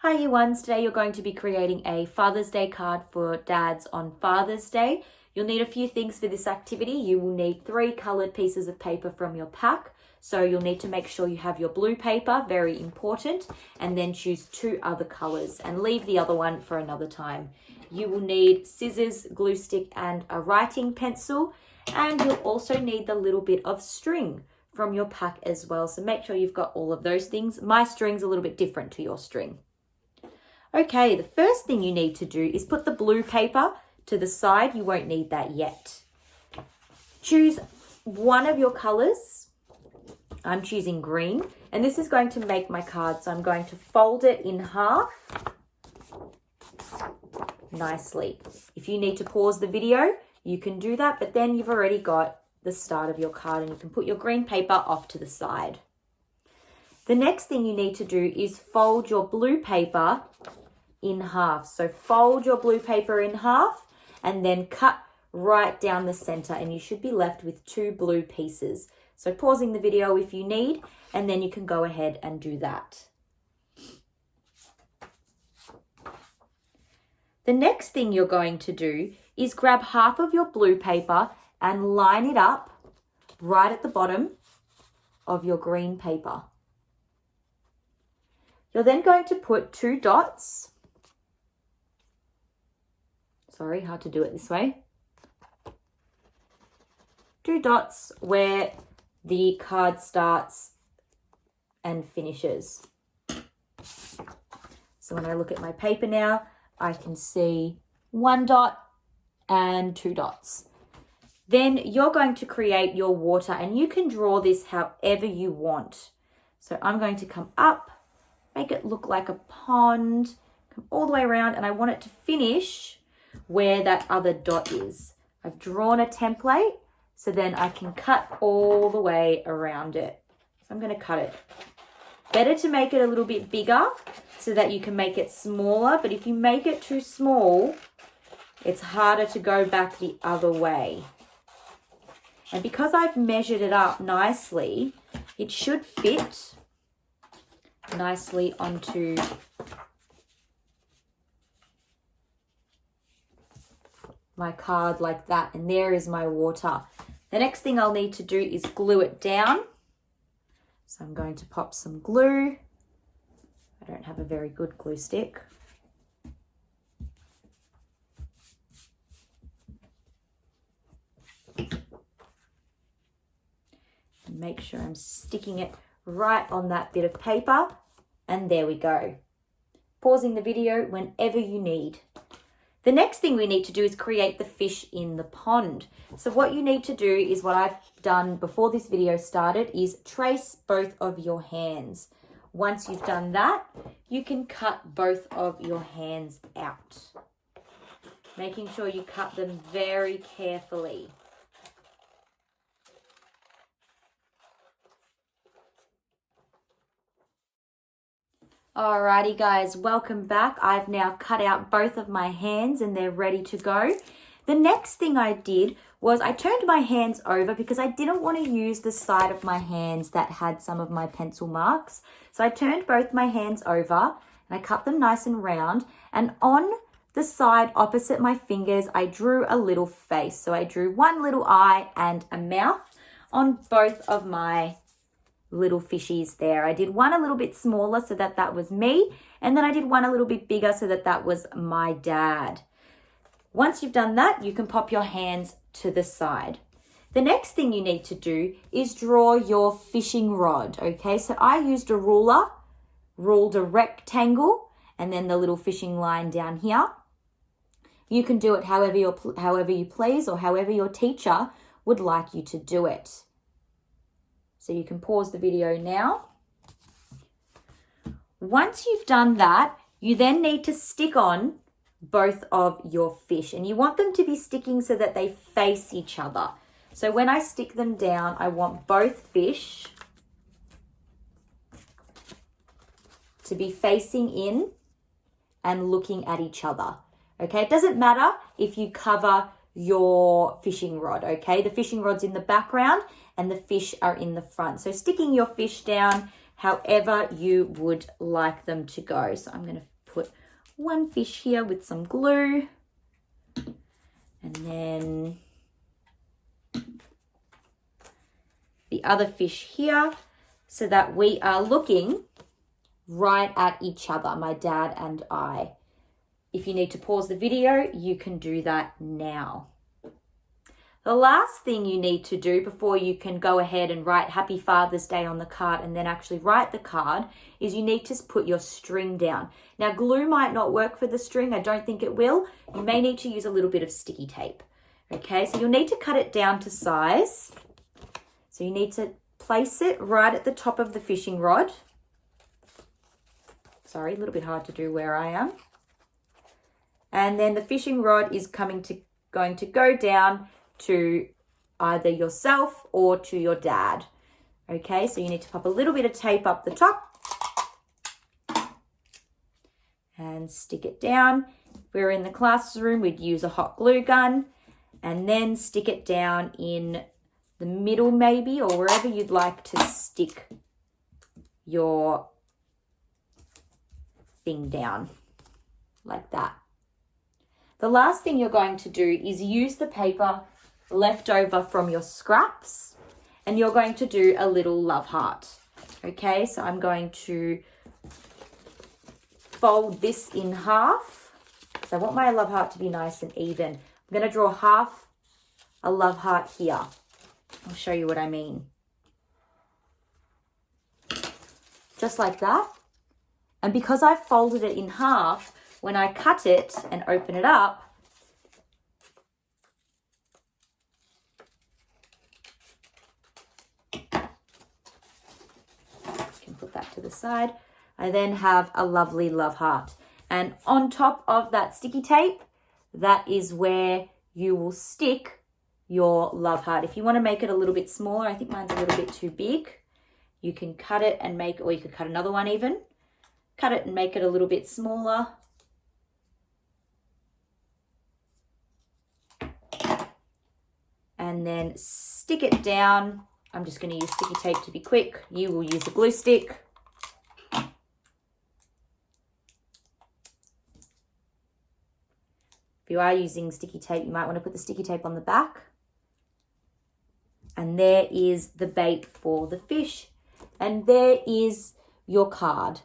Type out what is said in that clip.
Hi Year Ones, today you're going to be creating a Father's Day card for dads on Father's Day. You'll need a few things for this activity. You will need 3 coloured pieces of paper from your pack. So you'll need to make sure you have your blue paper, very important, and then choose 2 other colours and leave the other one for another time. You will need scissors, glue stick and a writing pencil, and you'll also need the little bit of string from your pack as well. So make sure you've got all of those things. My string's a little bit different to your string. Okay, the first thing you need to do is put the blue paper to the side. You won't need that yet. Choose one of your colours. I'm choosing green, and this is going to make my card. So I'm going to fold it in half nicely. If you need to pause the video, you can do that, but then you've already got the start of your card and you can put your green paper off to the side. The next thing you need to do is fold your blue paper in half. So fold your blue paper in half and then cut right down the center, and you should be left with 2 blue pieces. So pausing the video if you need, and then you can go ahead and do that. The next thing you're going to do is grab half of your blue paper and line it up right at the bottom of your green paper. You're then going to put 2 dots. Sorry, hard to do it this way. 2 dots where the card starts and finishes. So when I look at my paper now, I can see 1 dot and 2 dots. Then you're going to create your water, and you can draw this however you want. So I'm going to come up, make it look like a pond, come all the way around, and I want it to finish where that other dot is. I've drawn a template, so then I can cut all the way around it. So I'm going to cut it. Better to make it a little bit bigger so that you can make it smaller, but if you make it too small, it's harder to go back the other way. And because I've measured it up nicely, it should fit nicely onto my card like that, and there is my water. The next thing I'll need to do is glue it down. So I'm going to pop some glue. I don't have a very good glue stick. And make sure I'm sticking it right on that bit of paper, and there we go. Pausing the video whenever you need. The next thing we need to do is create the fish in the pond. So what you need to do is what I've done before this video started is trace both of your hands. Once you've done that, you can cut both of your hands out. Making sure you cut them very carefully. Alrighty guys, welcome back. I've now cut out both of my hands and they're ready to go. The next thing I did was I turned my hands over because I didn't want to use the side of my hands that had some of my pencil marks. So I turned both my hands over and I cut them nice and round, and on the side opposite my fingers I drew a little face. So I drew one little eye and a mouth on both of my little fishies there. I did one a little bit smaller so that that was me, and then I did one a little bit bigger so that that was my dad. Once you've done that, you can pop your hands to the side. The next thing you need to do is draw your fishing rod, okay? So I used a ruler, ruled a rectangle, and then the little fishing line down here. You can do it however you please, or however your teacher would like you to do it. So you can pause the video now. Once you've done that, you then need to stick on both of your fish, and you want them to be sticking so that they face each other. So when I stick them down, I want both fish to be facing in and looking at each other. Okay, it doesn't matter if you cover your fishing rod, okay? The fishing rod's in the background and the fish are in the front. So sticking your fish down however you would like them to go. So I'm going to put one fish here with some glue. And then the other fish here, so that we are looking right at each other, my dad and I. If you need to pause the video, you can do that now. The last thing you need to do before you can go ahead and write Happy Father's Day on the card and then actually write the card is you need to put your string down. Now, glue might not work for the string. I don't think it will. You may need to use a little bit of sticky tape. Okay, so you'll need to cut it down to size. So you need to place it right at the top of the fishing rod. Sorry, a little bit hard to do where I am. And then the fishing rod is going to go down to either yourself or to your dad. Okay, so you need to pop a little bit of tape up the top and stick it down. If we were in the classroom, we'd use a hot glue gun and then stick it down in the middle maybe, or wherever you'd like to stick your thing down, like that. The last thing you're going to do is use the paper left over from your scraps, and you're going to do a little love heart. Okay, so I'm going to fold this in half. So I want my love heart to be nice and even. I'm going to draw half a love heart here. I'll show you what I mean. Just like that. And because I've folded it in half, when I cut it and open it up, put that to the side. I then have a lovely love heart. And on top of that sticky tape, that is where you will stick your love heart. If you want to make it a little bit smaller, I think mine's a little bit too big, you can cut it and make, or you could cut another one even. Cut it and make it a little bit smaller. And then stick it down. I'm just going to use sticky tape to be quick. You will use a glue stick. If you are using sticky tape, you might want to put the sticky tape on the back. And there is the bait for the fish. And there is your card.